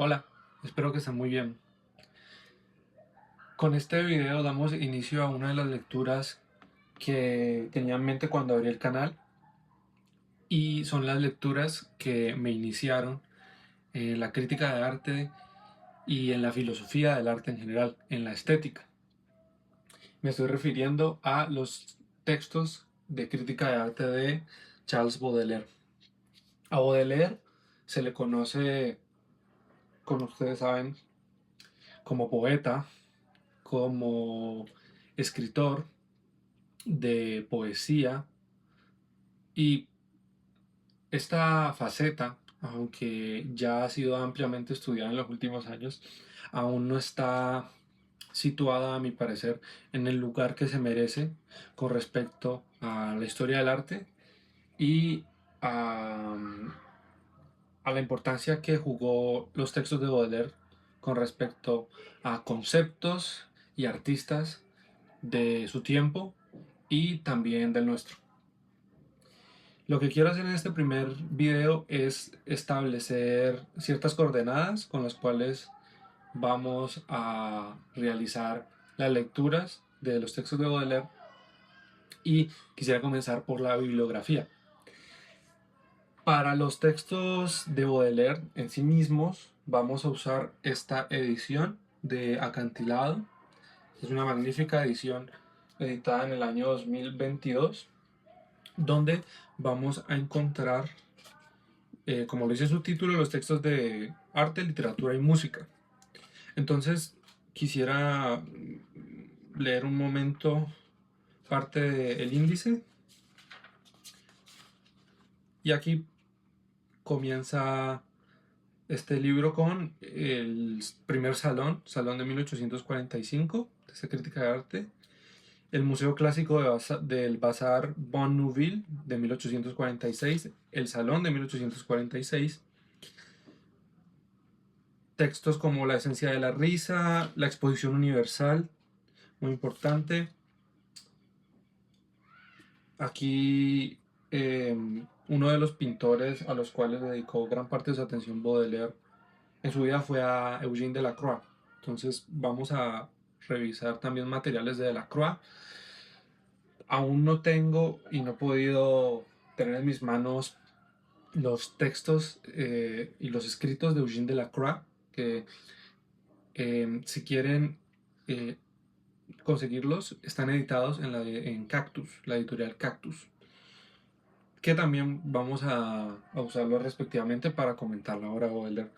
Hola, espero que estén muy bien. Con este video damos inicio a una de las lecturas que tenía en mente cuando abrí el canal y son las lecturas que me iniciaron en la crítica de arte y en la filosofía del arte en general, en la estética. Me estoy refiriendo a los textos de crítica de arte de Charles Baudelaire. A Baudelaire se le conoce, como ustedes saben, como poeta, como escritor de poesía, y esta faceta, aunque ya ha sido ampliamente estudiada en los últimos años, aún no está situada, a mi parecer, en el lugar que se merece con respecto a la historia del arte y a, a la importancia que jugó los textos de Baudelaire con respecto a conceptos y artistas de su tiempo y también del nuestro. Lo que quiero hacer en este primer video es establecer ciertas coordenadas con las cuales vamos a realizar las lecturas de los textos de Baudelaire, y quisiera comenzar por la bibliografía. Para los textos de Baudelaire en sí mismos vamos a usar esta edición de Acantilado. Es una magnífica edición editada en el año 2022, donde vamos a encontrar, como lo dice su título, los textos de arte, literatura y música. Entonces, quisiera leer un momento parte del índice, y aquí comienza este libro con el primer salón de 1845, de esta crítica de arte, el Museo Clásico del Bazar Bonne Nouvelle de 1846, el Salón de 1846, textos como La esencia de la risa, La exposición universal, muy importante. Aquí uno de los pintores a los cuales dedicó gran parte de su atención Baudelaire en su vida fue a Eugène Delacroix. Entonces vamos a revisar también materiales de Delacroix. Aún no tengo y no he podido tener en mis manos los textos y los escritos de Eugène Delacroix, que si quieren eh, conseguirlos, están editados en Cactus, la editorial Cactus, que también vamos a usarlo respectivamente para comentar la obra de Baudelaire.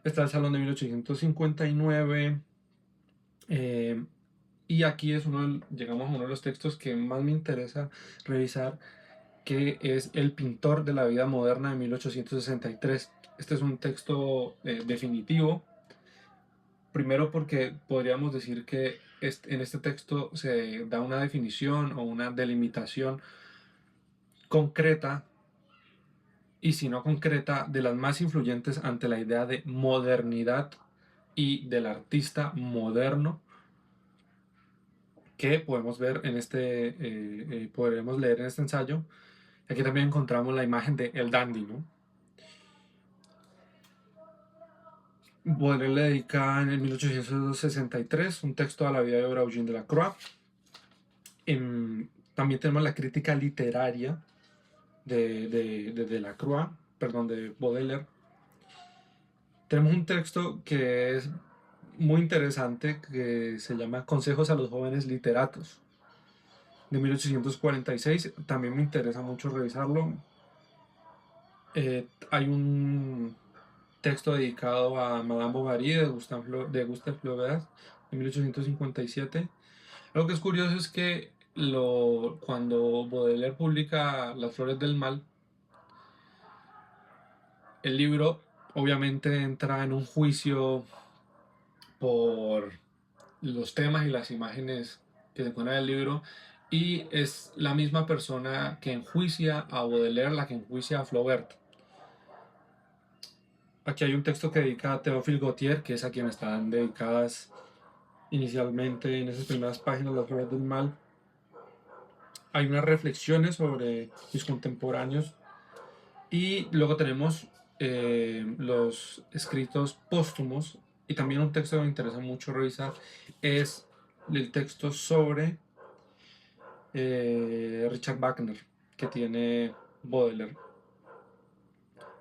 Está el Salón de 1859, eh, y aquí llegamos a uno de los textos que más me interesa revisar, que es El pintor de la vida moderna de 1863. Este es un texto definitivo, primero porque podríamos decir que en este texto se da una definición o una delimitación concreta, y si no concreta, de las más influyentes ante la idea de modernidad y del artista moderno, que podemos ver en podremos leer en este ensayo. Aquí también encontramos la imagen de El Dandy, ¿no? Baudelaire le dedica en el 1863 un texto a la vida y obra de Eugène Delacroix. También tenemos la crítica literaria de Delacroix, perdón, de Baudelaire. Tenemos un texto que es muy interesante, que se llama Consejos a los jóvenes literatos, de 1846. También me interesa mucho revisarlo. Hay un texto dedicado a Madame Bovary de Gustave Flaubert, de 1857. Lo que es curioso es que cuando Baudelaire publica Las Flores del Mal, el libro obviamente entra en un juicio por los temas y las imágenes que se encuentran en el libro, y es la misma persona que enjuicia a Baudelaire la que enjuicia a Flaubert. Aquí hay un texto que dedica a Théophile Gautier, que es a quien están dedicadas inicialmente en esas primeras páginas Las Flores del Mal. Hay unas reflexiones sobre mis contemporáneos, y luego tenemos los escritos póstumos, y también un texto que me interesa mucho revisar es el texto sobre Richard Wagner que tiene Baudelaire.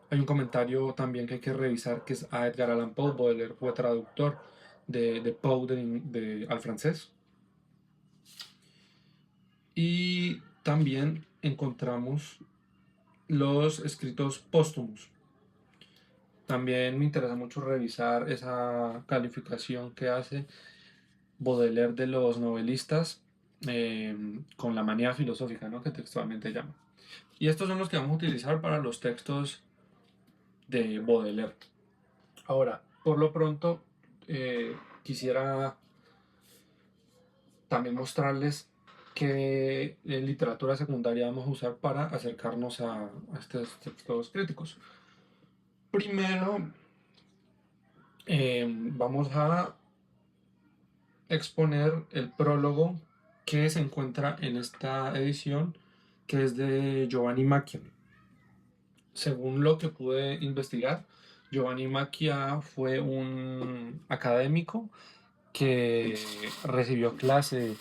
Hay un comentario también que hay que revisar que es a Edgar Allan Poe. Baudelaire fue traductor de Poe al francés. Y también encontramos los escritos póstumos. También me interesa mucho revisar esa calificación que hace Baudelaire de los novelistas con la manía filosófica, ¿no? Que textualmente llama. Y estos son los que vamos a utilizar para los textos de Baudelaire. Ahora, por lo pronto, quisiera también mostrarles qué literatura secundaria vamos a usar para acercarnos a estos textos críticos. Primero, vamos a exponer el prólogo que se encuentra en esta edición, que es de Giovanni Macchia. Según lo que pude investigar, Giovanni Macchia fue un académico que recibió clase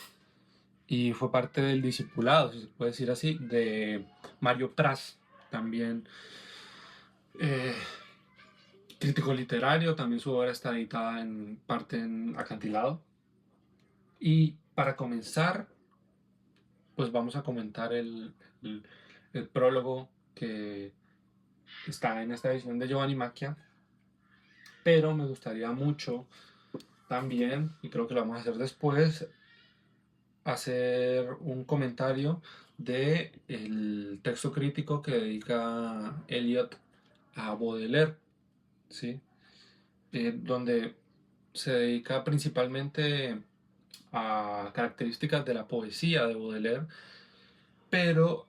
y fue parte del discipulado, si se puede decir así, de Mario Praz, también eh, crítico literario, también su obra está editada en parte en Acantilado. Y para comenzar, pues vamos a comentar el, el prólogo que está en esta edición de Giovanni Macchia, pero me gustaría mucho también, y creo que lo vamos a hacer después, hacer un comentario de el texto crítico que dedica Eliot a Baudelaire, ¿sí? Donde se dedica principalmente a características de la poesía de Baudelaire, pero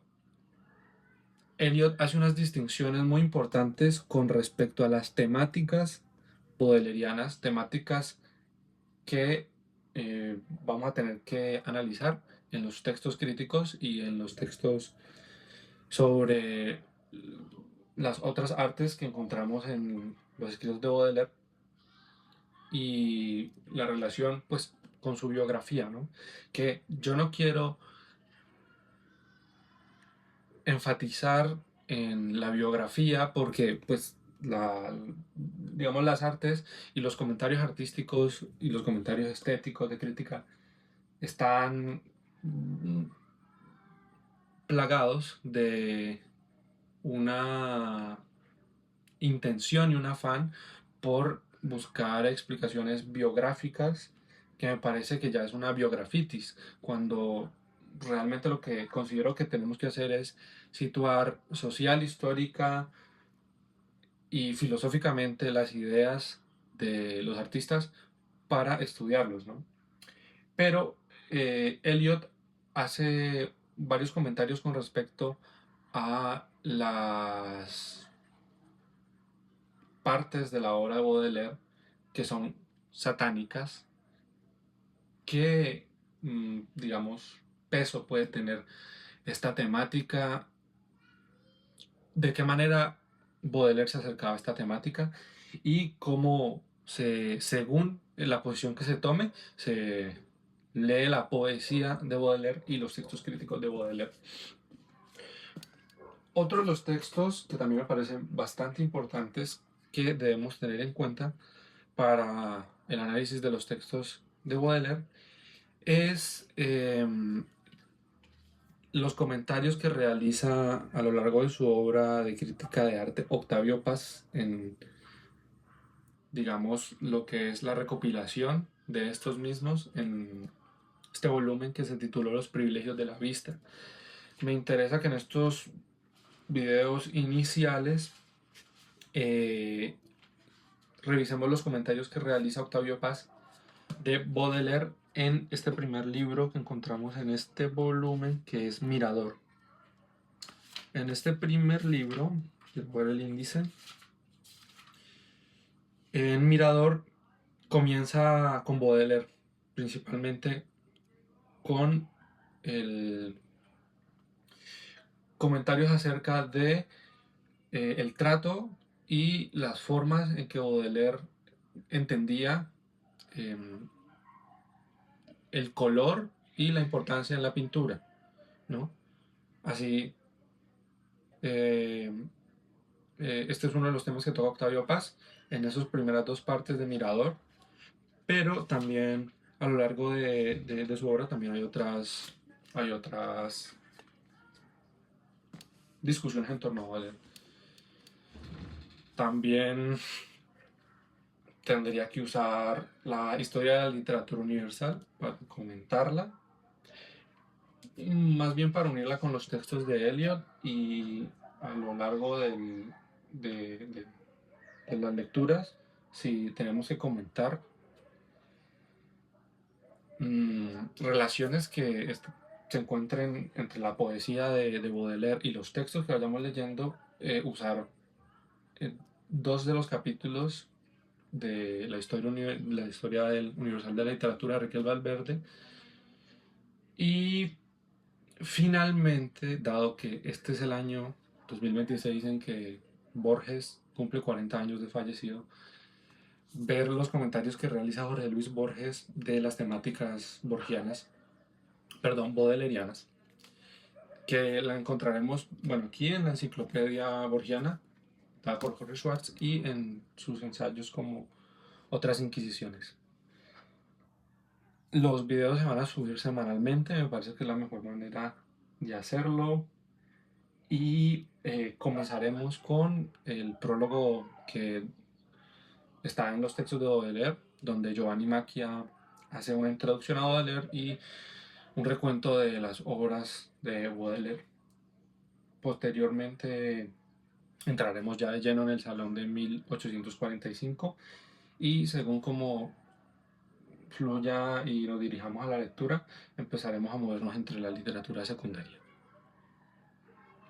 Eliot hace unas distinciones muy importantes con respecto a las temáticas baudelerianas, temáticas que vamos a tener que analizar en los textos críticos y en los textos sobre las otras artes que encontramos en los escritos de Baudelaire y la relación pues con su biografía, ¿no? Que yo no quiero enfatizar en la biografía porque pues digamos las artes y los comentarios artísticos y los comentarios estéticos de crítica están plagados de una intención y un afán por buscar explicaciones biográficas que me parece que ya es una biografitis, cuando realmente lo que considero que tenemos que hacer es situar social, histórica y filosóficamente las ideas de los artistas para estudiarlos, ¿no? Pero Eliot hace varios comentarios con respecto a las partes de la obra de Baudelaire que son satánicas, qué, digamos, peso puede tener esta temática, de qué manera Baudelaire se acercaba a esta temática y cómo según la posición que se tome, se lee la poesía de Baudelaire y los textos críticos de Baudelaire. Otro de los textos que también me parecen bastante importantes que debemos tener en cuenta para el análisis de los textos de Baudelaire es los comentarios que realiza a lo largo de su obra de crítica de arte Octavio Paz en, digamos, lo que es la recopilación de estos mismos en este volumen que se tituló Los privilegios de la vista. Me interesa que en estos videos iniciales revisemos los comentarios que realiza Octavio Paz de Baudelaire en este primer libro que encontramos en este volumen que es Mirador. En este primer libro, quiero ver el índice, en Mirador comienza con Baudelaire, principalmente con el comentarios acerca de el trato y las formas en que Baudelaire entendía em, el color y la importancia en la pintura, ¿no? Así, eh, este es uno de los temas que toca Octavio Paz en esas primeras dos partes de Mirador, pero también a lo largo de su obra también hay otras discusiones en torno a Baudelaire. También tendría que usar la historia de la literatura universal para comentarla, más bien para unirla con los textos de Eliot y a lo largo de, de las lecturas, si tenemos que comentar relaciones que se encuentren entre la poesía de Baudelaire y los textos que vayamos leyendo, usar eh, dos de los capítulos de la historia del universal de la literatura de Enrique Valverde. Y finalmente, dado que este es el año 2026 en que Borges cumple 40 años de fallecido, ver los comentarios que realiza Jorge Luis Borges de las temáticas borgianas, perdón, bodelerianas, que la encontraremos, bueno, aquí en la enciclopedia borgiana, dada por Jorge Schwartz, y en sus ensayos como Otras Inquisiciones. Los videos se van a subir semanalmente, me parece que es la mejor manera de hacerlo. Y comenzaremos con el prólogo que está en los textos de Baudelaire, donde Giovanni Macchia hace una introducción a Baudelaire y un recuento de las obras de Baudelaire. Posteriormente entraremos ya de lleno en el Salón de 1845 y según como fluya y nos dirijamos a la lectura, empezaremos a movernos entre la literatura secundaria.